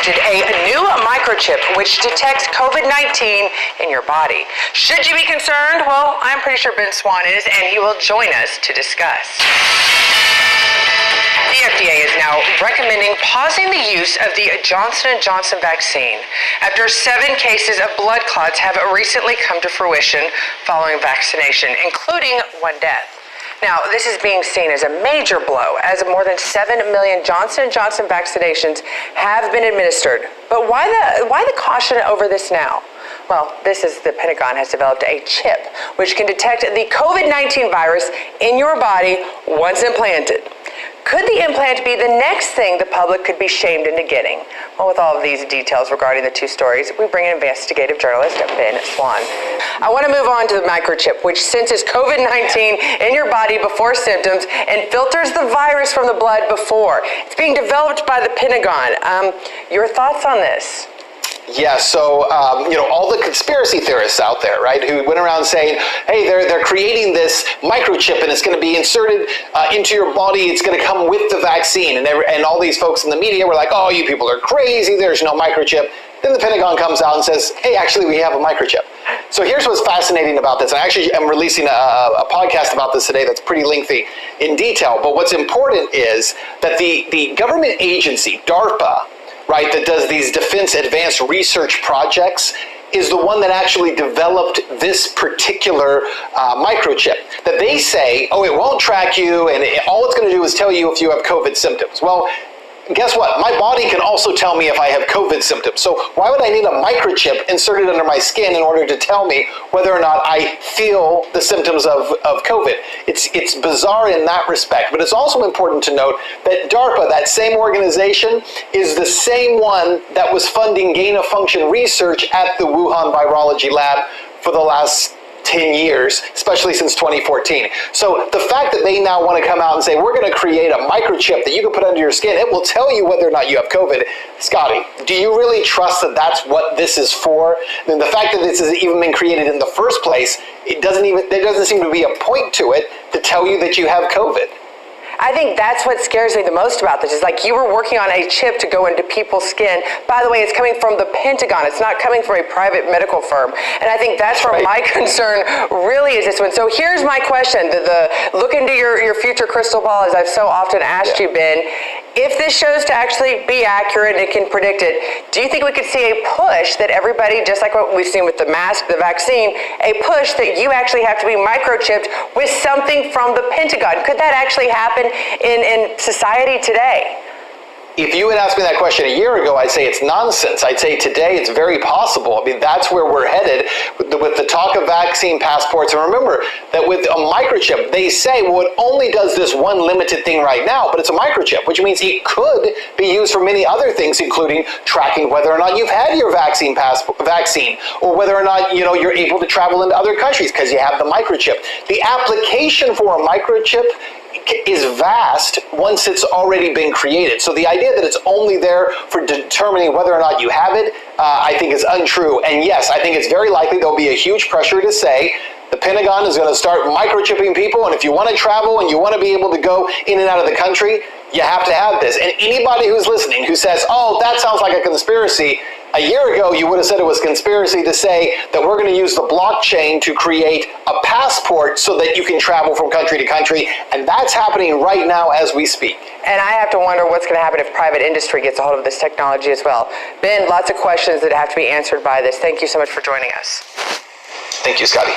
invented a new microchip which detects COVID-19 in your body. Should you be concerned? Well, I'm pretty sure Ben Swan is, and he will join us to discuss. The FDA is now recommending pausing the use of the Johnson & Johnson vaccine after 7 cases of blood clots have recently come to fruition following vaccination, including 1 death. Now, this is being seen as a major blow, as more than 7 million Johnson & Johnson vaccinations have been administered. But why the caution over this now? Well, the Pentagon has developed a chip which can detect the COVID-19 virus in your body once implanted. Could the implant be the next thing the public could be shamed into getting? Well, with all of these details regarding the 2 stories, we bring in investigative journalist Ben Swan. I want to move on to the microchip, which senses COVID-19 in your body before symptoms and filters the virus from the blood before. It's being developed by the Pentagon. Your thoughts on this? Yeah, so, all the conspiracy theorists out there, right, who went around saying, hey, they're creating this microchip and it's going to be inserted into your body, it's going to come with the vaccine. And all these folks in the media were like, oh, you people are crazy, there's no microchip. Then the Pentagon comes out and says, hey, actually, we have a microchip. So here's what's fascinating about this. I actually am releasing a podcast about this today that's pretty lengthy in detail. But what's important is that the government agency, DARPA, right, that does these defense advanced research projects, is the one that actually developed this particular microchip. That they say, oh, it won't track you, and all it's going to do is tell you if you have COVID symptoms. Well, guess what? My body can also tell me if I have COVID symptoms. So why would I need a microchip inserted under my skin in order to tell me whether or not I feel the symptoms of COVID? It's bizarre in that respect. But it's also important to note that DARPA, that same organization, is the same one that was funding gain-of-function research at the Wuhan Virology Lab for the last 10 years, especially since 2014. So the fact that they now want to come out and say, we're going to create a microchip that you can put under your skin, it will tell you whether or not you have COVID. Scotty, do you really trust that that's what this is for? And the fact that this has even been created in the first place, there doesn't seem to be a point to it to tell you that you have COVID. I think that's what scares me the most about this, is like you were working on a chip to go into people's skin. By the way, it's coming from the Pentagon. It's not coming from a private medical firm. And I think that's where my concern really is this one. So here's my question. Look into your future crystal ball, as I've so often asked you, Ben. If this shows to actually be accurate and it can predict it, do you think we could see a push that everybody, just like what we've seen with the mask, the vaccine, a push that you actually have to be microchipped with something from the Pentagon? Could that actually happen in society today? If you had asked me that question a year ago, I'd say it's nonsense. I'd say today it's very possible. I mean, that's where we're headed with the talk of vaccine passports. And remember that with a microchip, they say, well, it only does this one limited thing right now, but it's a microchip, which means it could be used for many other things, including tracking whether or not you've had your vaccine, or whether or not you're able to travel into other countries because you have the microchip. The application for a microchip is vast once it's already been created. So the idea that it's only there for determining whether or not you have it, I think is untrue. And yes, I think it's very likely there'll be a huge pressure to say the Pentagon is going to start microchipping people, and if you want to travel and you want to be able to go in and out of the country, you have to have this. And anybody who's listening who says, oh, that sounds like a conspiracy, a year ago, you would have said it was conspiracy to say that we're going to use the blockchain to create a passport so that you can travel from country to country. And that's happening right now as we speak. And I have to wonder what's going to happen if private industry gets a hold of this technology as well. Ben, lots of questions that have to be answered by this. Thank you so much for joining us. Thank you, Scotty.